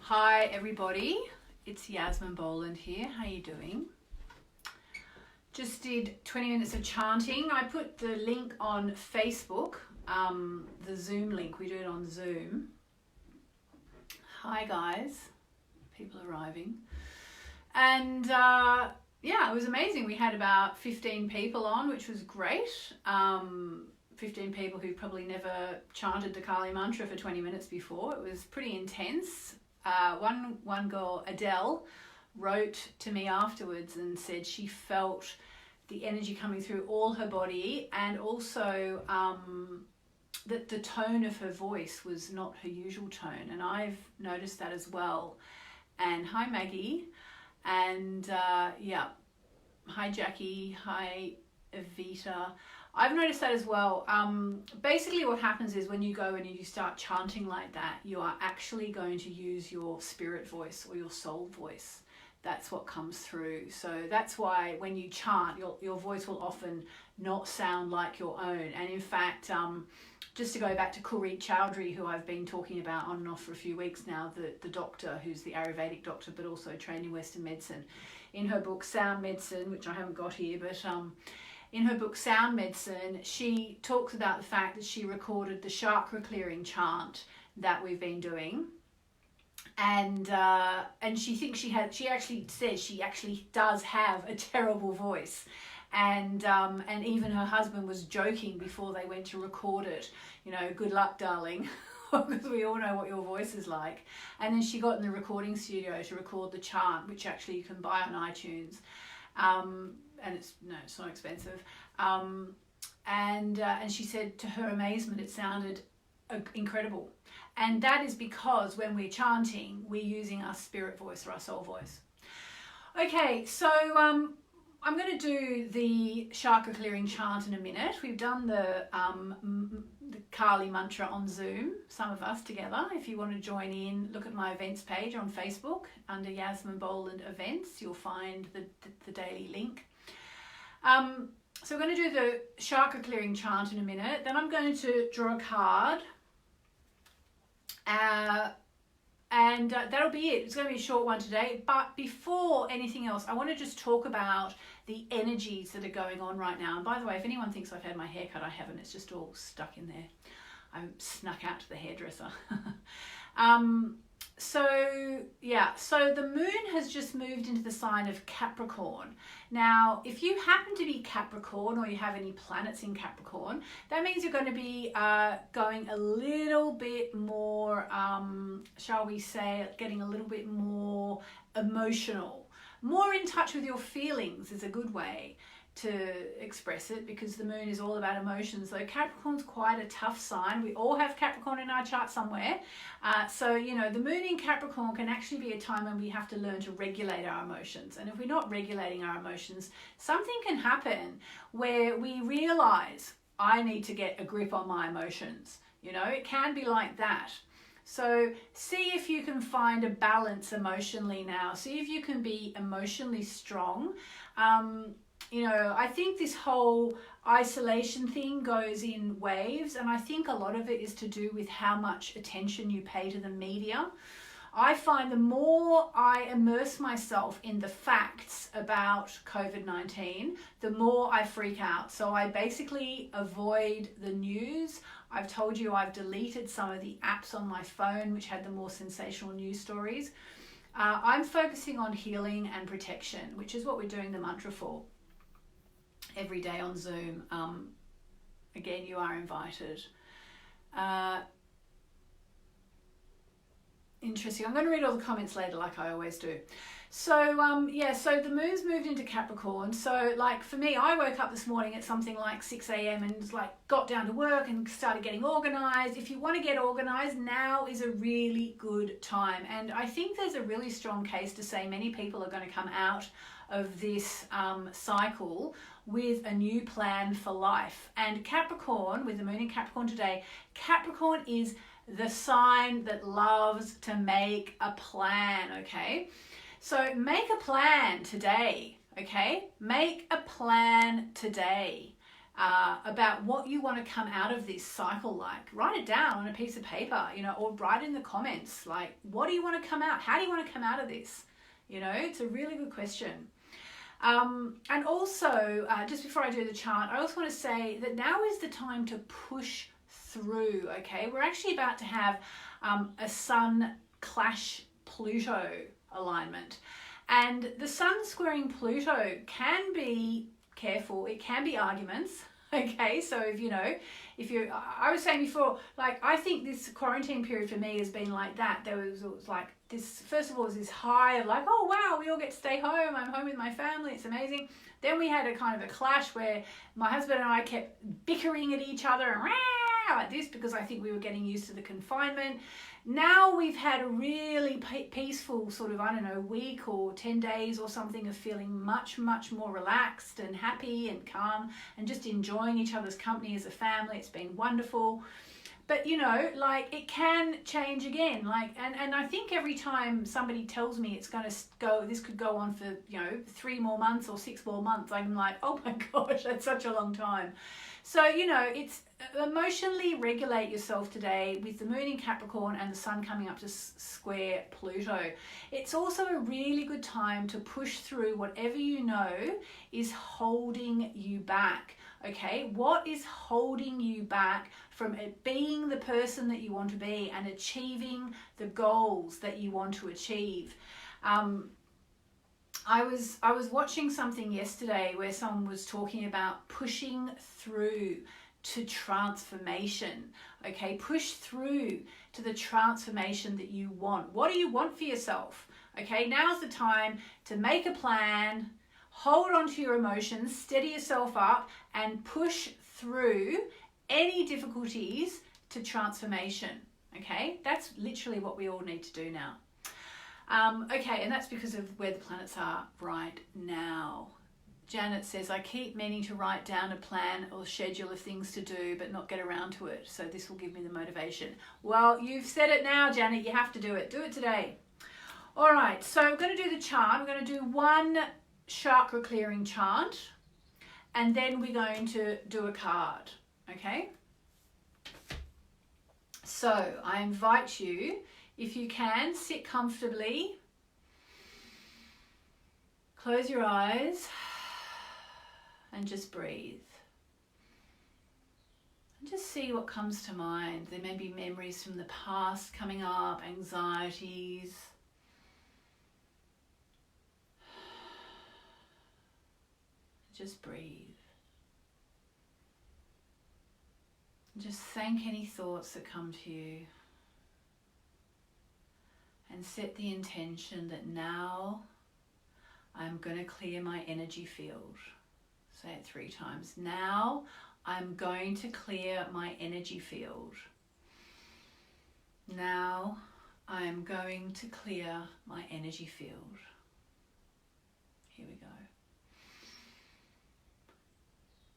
Hi everybody, it's Yasmin Boland here. How you doing? Just did 20 minutes of chanting. I put the link on Facebook, the Zoom link. We do it on Zoom. Hi guys, people arriving. And yeah, it was amazing. We had about 15 people on, which was great. 15 people who probably never chanted the Kali mantra for 20 minutes before. It was pretty intense. One girl, Adele, wrote to me afterwards and said she felt the energy coming through all her body, and also that the tone of her voice was not her usual tone, and I've noticed that as well. And hi Maggie, and yeah, hi Jackie, hi Evita. I've noticed that as well. Basically what happens is when you go and you start chanting like that, you are actually going to use your spirit voice or your soul voice. That's what comes through. So that's why when you chant, your voice will often not sound like your own. And in fact, just to go back to Kulreet Chowdhury, who I've been talking about on and off for a few weeks now, the doctor who's the Ayurvedic doctor, but also trained in Western medicine. In her book, Sound Medicine, which I haven't got here, but in her book, Sound Medicine, she talks about the fact that she recorded the chakra clearing chant that we've been doing. And she thinks she actually says she actually does have a terrible voice. And even her husband was joking before they went to record it, you know, good luck, darling, because we all know what your voice is like. And then she got in the recording studio to record the chant, which actually you can buy on iTunes. And it's not expensive. And she said to her amazement, it sounded incredible. And that is because when we're chanting, we're using our spirit voice or our soul voice. Okay, so I'm going to do the chakra clearing chant in a minute. We've done the Kali mantra on Zoom, some of us together. If you want to join in, look at my events page on Facebook under Yasmin Boland events. You'll find the daily link. So we're going to do the chakra clearing chant in a minute. Then I'm going to draw a card. And that'll be it. It's going to be a short one today. But before anything else, I want to just talk about the energies that are going on right now. And by the way, if anyone thinks I've had my hair cut, I haven't. It's just all stuck in there. I snuck out to the hairdresser. So the moon has just moved into the sign of Capricorn. Now, if you happen to be Capricorn or you have any planets in Capricorn, that means you're going to be going a little bit more, shall we say, getting a little bit more emotional. More in touch with your feelings is a good way to express it, because the moon is all about emotions. So Capricorn's quite a tough sign. We all have Capricorn in our chart somewhere. So, you know, the moon in Capricorn can actually be a time when we have to learn to regulate our emotions. And if we're not regulating our emotions, something can happen where we realize, I need to get a grip on my emotions. You know, it can be like that. So see if you can find a balance emotionally now. See if you can be emotionally strong. You know, I think this whole isolation thing goes in waves, and I think a lot of it is to do with how much attention you pay to the media. I find the more I immerse myself in the facts about COVID-19, the more I freak out. So I basically avoid the news. I've told you I've deleted some of the apps on my phone which had the more sensational news stories. I'm focusing on healing and protection, which is what we're doing the mantra for. Every day on Zoom. Again, you are invited. Interesting. I'm going to read all the comments later like I always do. So so the moon's moved into Capricorn. So like for me, I woke up this morning at something like 6 a.m. and like got down to work and started getting organized. If you want to get organized, now is a really good time. And I think there's a really strong case to say many people are going to come out of this cycle with a new plan for life. And Capricorn, with the moon in Capricorn today, Capricorn is the sign that loves to make a plan, okay? So make a plan today, okay? Make a plan today. about what you want to come out of this cycle like. Write it down on a piece of paper, you know, or write in the comments, like, what do you want to come out? How do you want to come out of this? You know, it's a really good question. And also, just before I do the chart, I also want to say that now is the time to push through, okay? We're actually about to have a Sun clash Pluto alignment. And the Sun squaring Pluto can be careful, it can be arguments, okay? So I was saying before, like, I think this quarantine period for me has been like that. There was like this, first of all, was this high of like, oh wow, we all get to stay home, I'm home with my family, it's amazing. Then we had a kind of a clash where my husband and I kept bickering at each other and like this, because I think we were getting used to the confinement. Now we've had a really peaceful sort of, I don't know, week or 10 days or something of feeling much, much more relaxed and happy and calm and just enjoying each other's company as a family. It's been wonderful. But, you know, like, it can change again. Like, and I think every time somebody tells me it's going to go, this could go on for, you know, 3 more months or 6 more months, I'm like, oh my gosh, that's such a long time. So, you know, it's emotionally regulate yourself today with the moon in Capricorn and the sun coming up to square Pluto. It's also a really good time to push through whatever you know is holding you back. Okay, what is holding you back from being the person that you want to be and achieving the goals that you want to achieve? I was watching something yesterday where someone was talking about pushing through to transformation. Okay, push through to the transformation that you want. What do you want for yourself? Okay, now's the time to make a plan, hold on to your emotions, steady yourself up, and push through any difficulties to transformation. Okay, that's literally what we all need to do now. Okay, and that's because of where the planets are right now. Janet says, I keep meaning to write down a plan or schedule of things to do, but not get around to it. So this will give me the motivation. Well, you've said it now, Janet. You have to do it. Do it today. All right, so I'm going to do the chart. I'm going to do one chakra clearing chant, and then we're going to do a card. Okay? So I invite you, if you can, sit comfortably. Close your eyes and just breathe. And just see what comes to mind. There may be memories from the past coming up, anxieties. Just breathe. Just thank any thoughts that come to you. And set the intention that now I'm going to clear my energy field. Say it 3 times. Now I'm going to clear my energy field. Now I'm going to clear my energy field. Here we go.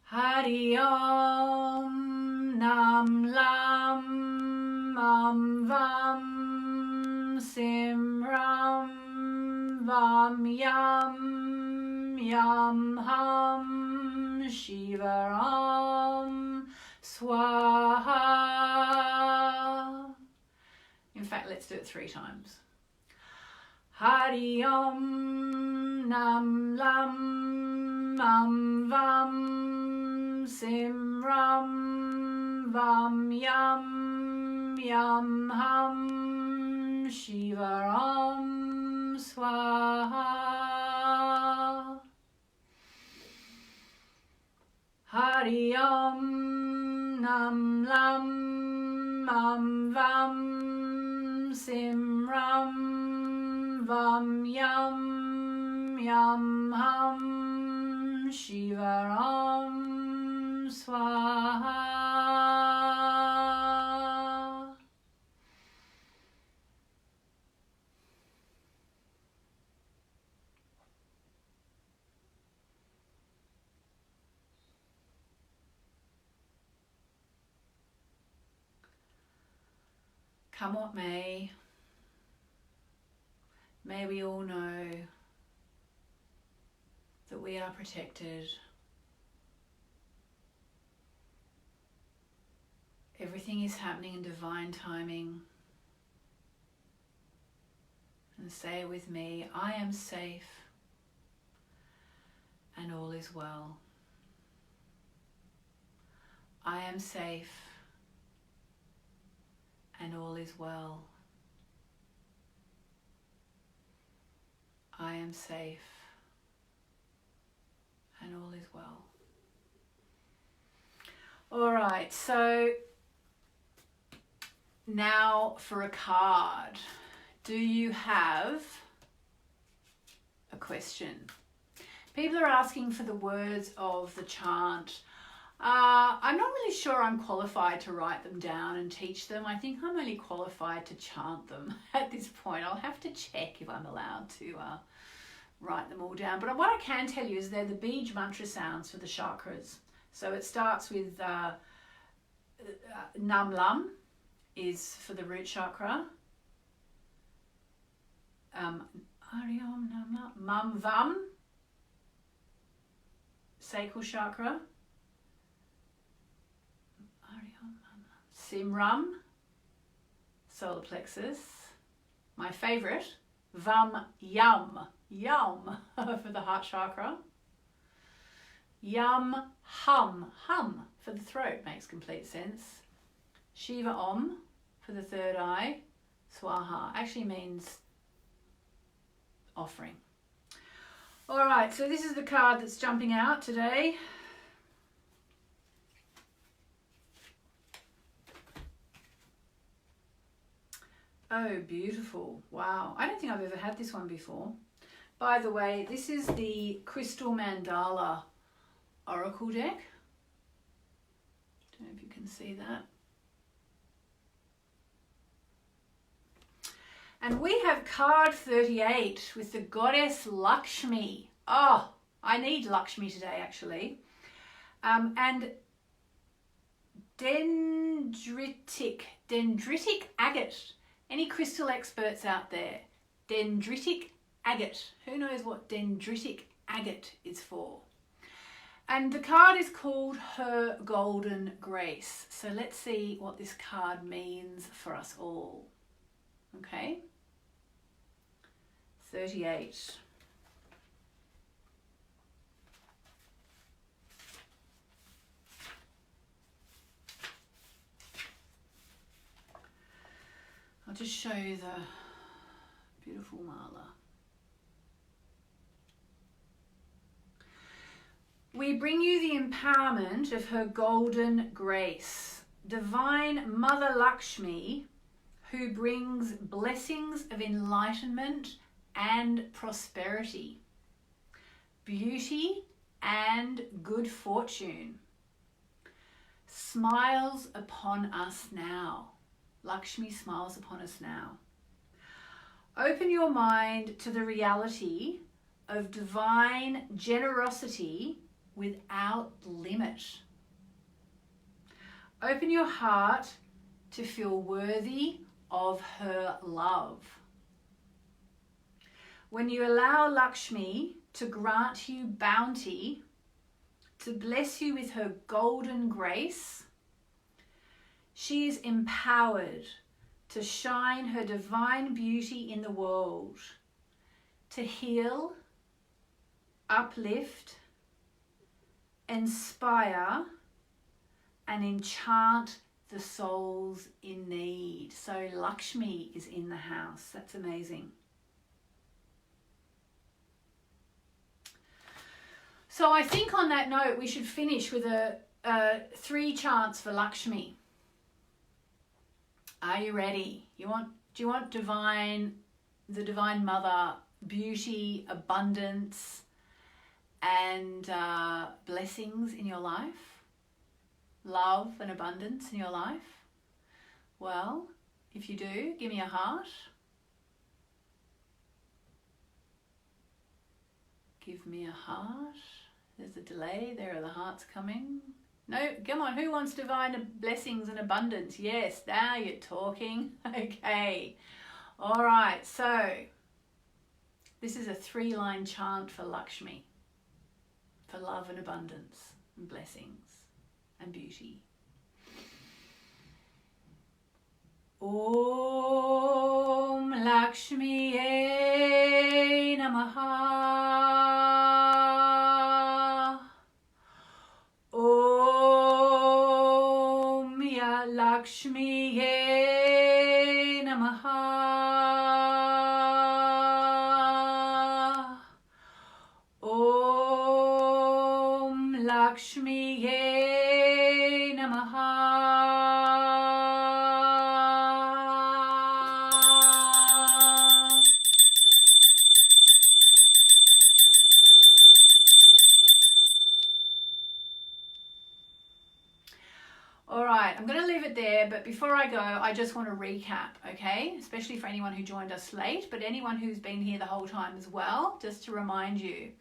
Hari Om Nam Lam Am Vam Sim Ram Vam Yam Yam Ham Shiva Ram Swaha. In fact, let's do it 3 times. Hari Om Nam Lam Am Vam Sim Ram Vam Yam Yam Ham Shiva Ram Swaha. Hari Om Nam Lam Am Vam Sim Ram Vam Yam Yam Ham Shiva Ram Swaha. Come what may we all know that we are protected, Everything is happening in divine timing. And say it with me, I am safe and all is well. I am safe and all is well. I am safe and all is well. All right, so now for a card. Do you have a question? People are asking for the words of the chant. I'm not really sure I'm qualified to write them down and teach them. I think I'm only qualified to chant them at this point. I'll have to check if I'm allowed to write them all down. But what I can tell you is they're the Bij mantra sounds for the chakras. So it starts with Nam Lam is for the root chakra. Ariom Nam Lam. Mam Vam, sacral chakra. Simram, solar plexus. My favorite, Vam Yum, Yum for the heart chakra. Yum Hum, Hum for the throat, makes complete sense. Shiva Om for the third eye. Swaha actually means offering. All right, so this is the card that's jumping out today. Oh, beautiful. Wow. I don't think I've ever had this one before. By the way, this is the Crystal Mandala Oracle deck. Don't know if you can see that. And we have card 38 with the goddess Lakshmi. Oh, I need Lakshmi today, actually. And dendritic agate. Any crystal experts out there? Dendritic agate. Who knows what dendritic agate is for? And the card is called Her Golden Grace. So let's see what this card means for us all. Okay. 38. I'll just show you the beautiful mala. We bring you the empowerment of her golden grace, Divine Mother Lakshmi, who brings blessings of enlightenment and prosperity, beauty and good fortune. Smiles upon us now. Lakshmi smiles upon us now. Open your mind to the reality of divine generosity without limit. Open your heart to feel worthy of her love. When you allow Lakshmi to grant you bounty, to bless you with her golden grace, she is empowered to shine her divine beauty in the world, to heal, uplift, inspire, and enchant the souls in need. So Lakshmi is in the house. That's amazing. So I think on that note, we should finish with a 3 chants for Lakshmi. Are you ready? Do you want the Divine Mother, beauty, abundance, and blessings in your life? Love and abundance in your life? Well, if you do, give me a heart. Give me a heart. There's a delay. There are the hearts coming. No, come on. Who wants divine blessings and abundance? Yes, now you're talking. Okay. All right. So this is a 3-line chant for Lakshmi, for love and abundance and blessings and beauty. Om Lakshmiye Namaha. Om Ya Lakshmiye Namaha. Om Lakshmiye Namaha. All right, I'm going to leave it there, but before I go, I just want to recap, okay? Especially for anyone who joined us late, but anyone who's been here the whole time as well, just to remind you.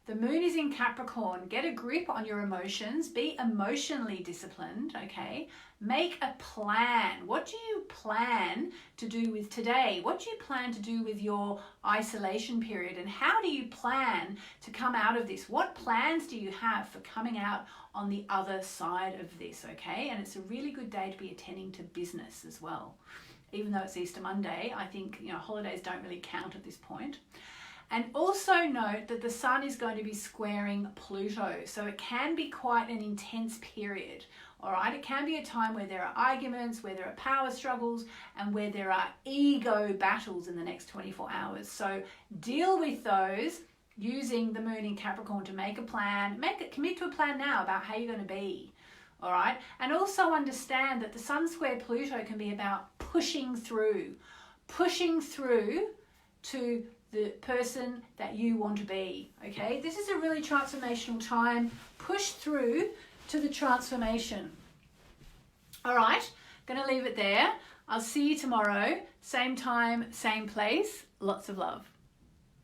The moon is in Capricorn. Get a grip on your emotions. Be emotionally disciplined, okay? Make a plan. What do you plan to do with today? What do you plan to do with your isolation period? And how do you plan to come out of this? What plans do you have for coming out on the other side of this, okay? And it's a really good day to be attending to business as well. Even though it's Easter Monday, I think, holidays don't really count at this point. And also note that the sun is going to be squaring Pluto, so it can be quite an intense period, all right? It can be a time where there are arguments, where there are power struggles, and where there are ego battles in the next 24 hours. So deal with those using the moon in Capricorn to make a plan, commit to a plan now about how you're going to be, all right? And also understand that the sun square Pluto can be about pushing through to the person that you want to be, okay? This is a really transformational time. Push through to the transformation. All right, gonna leave it there. I'll see you tomorrow, same time, same place. Lots of love.